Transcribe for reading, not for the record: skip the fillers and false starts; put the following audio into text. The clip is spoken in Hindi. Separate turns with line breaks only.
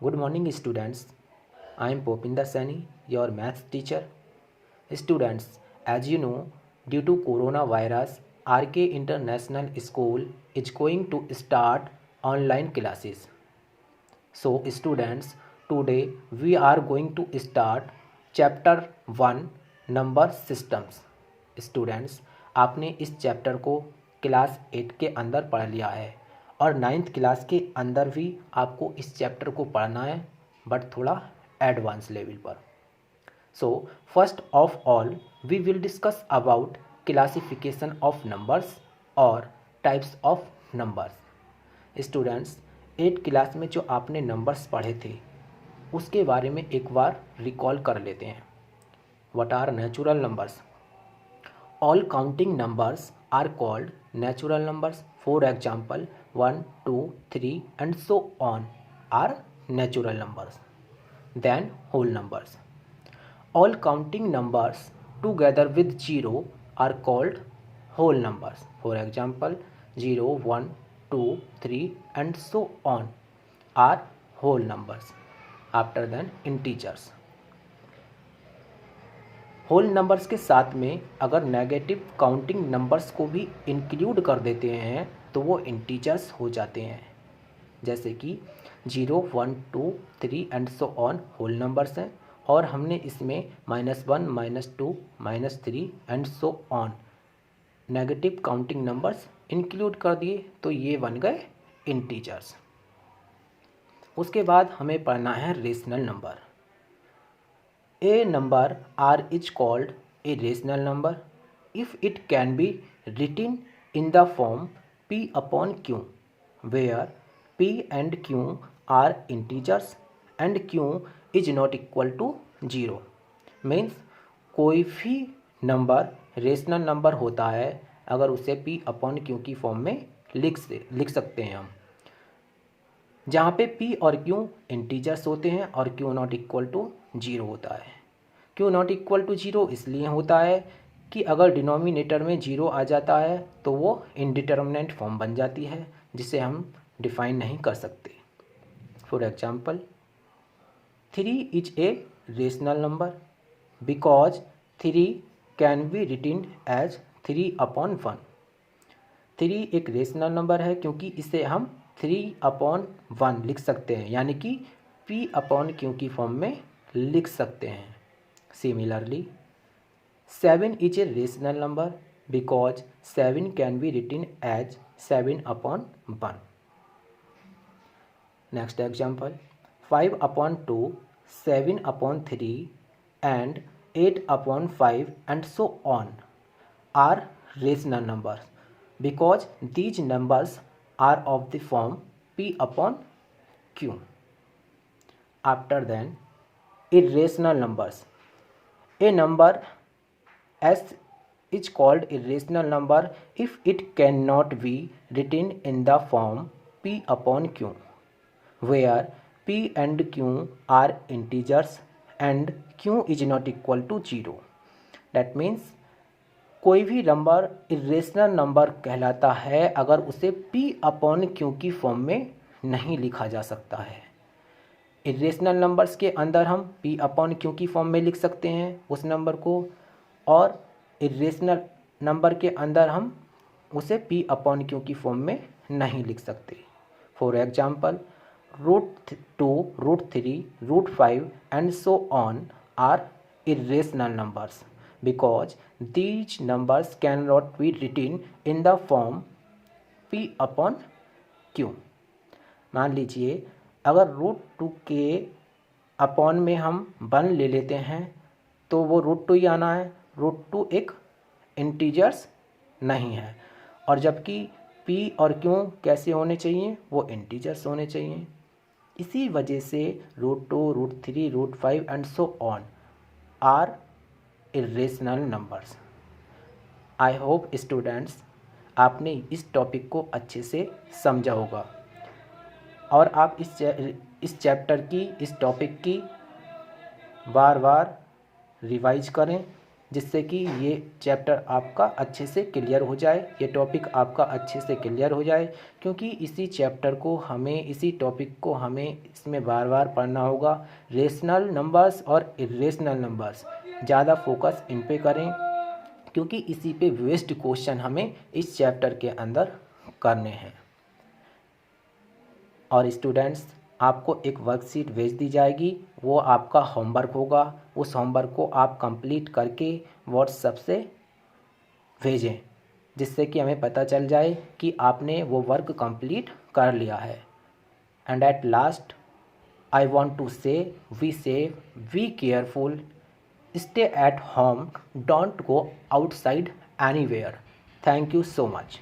Good morning, students. I am Popinder Sani, your maths teacher. Students, as you know, due to coronavirus, RK International School is going to start online classes. So, students, today we are going to start chapter 1 number systems. Students, आपने इस चैप्टर को क्लास 8 के अंदर पढ़ लिया है और 9th क्लास के अंदर भी आपको इस चैप्टर को पढ़ना है, बट थोड़ा एडवांस लेवल पर. So first of all we will discuss about classification of numbers और types of numbers. Students, 8th class में जो आपने नंबर्स पढ़े थे उसके बारे में एक बार रिकॉल कर लेते हैं. What are natural numbers? All counting numbers are called natural numbers. For example, 1, 2, 3 and so on are natural numbers. Then whole numbers. All counting numbers together with 0 are called whole numbers. For example, 0, 1, 2, 3 and so on are whole numbers. After then integers. Whole numbers के साथ में अगर नेगेटिव काउंटिंग नंबर्स को भी इंक्लूड कर देते हैं तो वो इंटीजर्स हो जाते हैं. जैसे कि 0, 1, 2, 3 and so on whole numbers हैं और हमने इसमें -1, -2, -3 and so on negative counting numbers include कर दिए तो ये बन गए इंटीजर्स. उसके बाद हमें पढ़ना है rational number. A number R is called a rational number if it can be written in the form P upon Q, where P and Q are integers and Q is not equal to 0. Means कोई भी नंबर रेशनल नंबर होता है अगर उसे P upon Q की फॉर्म में लिख सकते हैं हम, जहाँ पे P और Q इंटीजर्स होते हैं और Q नॉट इक्वल टू 0 होता है. Q नॉट इक्वल टू 0 इसलिए होता है कि अगर डिनोमिनेटर में 0 आ जाता है तो वो इनडिटर्मिनेंट फॉर्म बन जाती है जिसे हम डिफाइन नहीं कर सकते. For example, 3 is a rational number because 3 can be written as 3/1. 3 एक रेशनल नंबर है क्योंकि इसे हम 3/1 लिख सकते हैं, यानी कि P/Q की फॉर्म में लिख सकते हैं. Similarly, 7 is a rational number because 7 can be written as 7/1. Next example, 5/2, 7/3 and 8/5 and so on are rational numbers because these numbers are of the form P/Q. After then, irrational numbers. A number S is called a rational number if it cannot be written in the form P/Q, where P and Q are integers and Q is not equal to 0. That means कोई भी नंबर इरेशनल नंबर कहलाता है अगर उसे P/Q की फॉर्म में नहीं लिखा जा सकता है. इरेशनल नंबर्स के अंदर हम P/Q की फॉर्म में लिख सकते हैं उस नंबर को, और इरेशनल नंबर के अंदर हम उसे P/Q की फॉर्म में नहीं लिख सकते. For example, √2, √3, √5 and so on are irrational numbers because these numbers can not be written in the form P/Q. मान लीजिए अगर √2 के अपॉन में हम 1 ले लेते हैं तो वो √2 ही आना है. √2 एक इंटीजर्स नहीं है, और जबकि P और Q कैसे होने चाहिए, वो इंटीजर्स होने चाहिए. इसी वजह से √2, √3, √5 and so on are irrational numbers. I hope students आपने इस टॉपिक को अच्छे से समझा होगा और आप इस चैप्टर की, इस टॉपिक की बार बार रिवाइज करें जिससे कि ये चैप्टर आपका अच्छे से क्लियर हो जाए, ये टॉपिक आपका अच्छे से क्लियर हो जाए, क्योंकि इसी चैप्टर को हमें, इसी टॉपिक को हमें इसमें बार बार पढ़ना होगा। रेशनल नंबर्स और इरेशनल नंबर्स ज़्यादा फोकस इन पे करें, क्योंकि इसी पे बेस्ड क्वेश्चन हमें इस चैप्टर के अंदर करने हैं। और स्टूडेंट्स, आपको एक वर्कशीट भेज दी जाएगी, वो आपका होमवर्क होगा। उस होमवर्क को आप कंप्लीट करके व्हाट्सएप से भेजें, जिससे कि हमें पता चल जाए कि आपने वो वर्क कंप्लीट कर लिया है। And at last I want to say be safe, be careful, stay at home, don't go outside anywhere. Thank you so much.